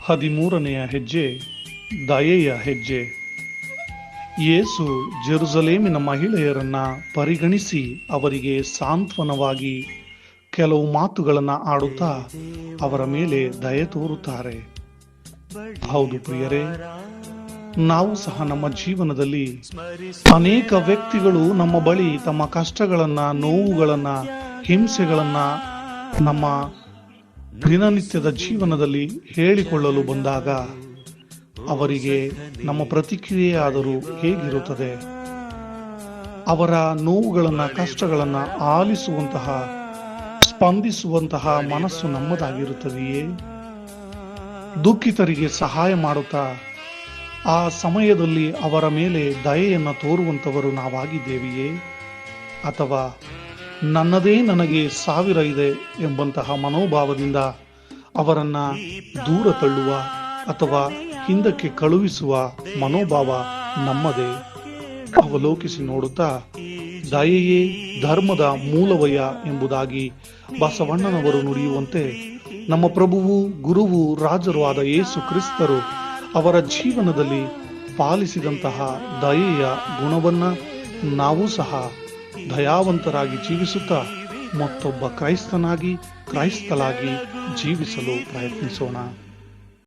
13ನೆಯ ಹೆಜ್ಜೆ, ದಯೆಯ ಹೆಜ್ಜೆ. ಯೇಸು ಜೆರುಸಲೇಮಿನ ಮಹಿಳೆಯರನ್ನ ಪರಿಗಣಿಸಿ ಅವರಿಗೆ ಸಾಂತ್ವನವಾಗಿ ಕೆಲವು ಮಾತುಗಳನ್ನು ಆಡುತ್ತಾ ಅವರ ಮೇಲೆ ದಯೆ ತೋರುತ್ತಾರೆ. ಹೌದು ಪ್ರಿಯರೇ, ನಾವು ಸಹ ನಮ್ಮ ಜೀವನದಲ್ಲಿ ಅನೇಕ ವ್ಯಕ್ತಿಗಳು ನಮ್ಮ ಬಳಿ ತಮ್ಮ ಕಷ್ಟಗಳನ್ನ, ನೋವುಗಳನ್ನ, ಹಿಂಸೆಗಳನ್ನ ನಮ್ಮ ದಿನನಿತ್ಯದ ಜೀವನದಲ್ಲಿ ಹೇಳಿಕೊಳ್ಳಲು ಬಂದಾಗ ಅವರಿಗೆ ನಮ್ಮ ಪ್ರತಿಕ್ರಿಯೆಯಾದರೂ ಹೇಗಿರುತ್ತದೆ? ಅವರ ನೋವುಗಳನ್ನ, ಕಷ್ಟಗಳನ್ನ ಆಲಿಸುವಂತಹ, ಸ್ಪಂದಿಸುವಂತಹ ಮನಸ್ಸು ನಮ್ಮದಾಗಿರುತ್ತದೆಯೇ? ದುಃಖಿತರಿಗೆ ಸಹಾಯ ಮಾಡುತ್ತಾ ಆ ಸಮಯದಲ್ಲಿ ಅವರ ಮೇಲೆ ದಯೆಯನ್ನು ತೋರುವಂತವರು ನಾವಾಗಿದ್ದೇವೆಯೇ? ಅಥವಾ ನನ್ನದೇ ನನಗೆ 1000 ಇದೆ ಎಂಬಂತಹ ಮನೋಭಾವದಿಂದ ಅವರನ್ನ ದೂರ ತಳ್ಳುವ ಅಥವಾ ಹಿಂದಕ್ಕೆ ಕಳುಹಿಸುವ ಮನೋಭಾವ ನಮ್ಮದೇ? ಅವಲೋಕಿಸಿ ನೋಡುತ್ತಾ ದಯೆಯೇ ಧರ್ಮದ ಮೂಲವಯ ಎಂಬುದಾಗಿ ಬಸವಣ್ಣನವರು ನುಡಿಯುವಂತೆ ನಮ್ಮ ಪ್ರಭುವು, ಗುರುವು, ರಾಜರು ಆದ ಯೇಸು ಕ್ರಿಸ್ತರು ಅವರ ಜೀವನದಲ್ಲಿ ಪಾಲಿಸಿದಂತಹ ದಯೆಯ ಗುಣವನ್ನ ನಾವು ಸಹ ದಯಾವಂತರಾಗಿ ಜೀವಿಸುತ್ತಾ ಮತ್ತೊಬ್ಬ ಕ್ರೈಸ್ತನಾಗಿ, ಕ್ರೈಸ್ತಲಾಗಿ ಜೀವಿಸಲು ಪ್ರಯತ್ನಿಸೋಣ.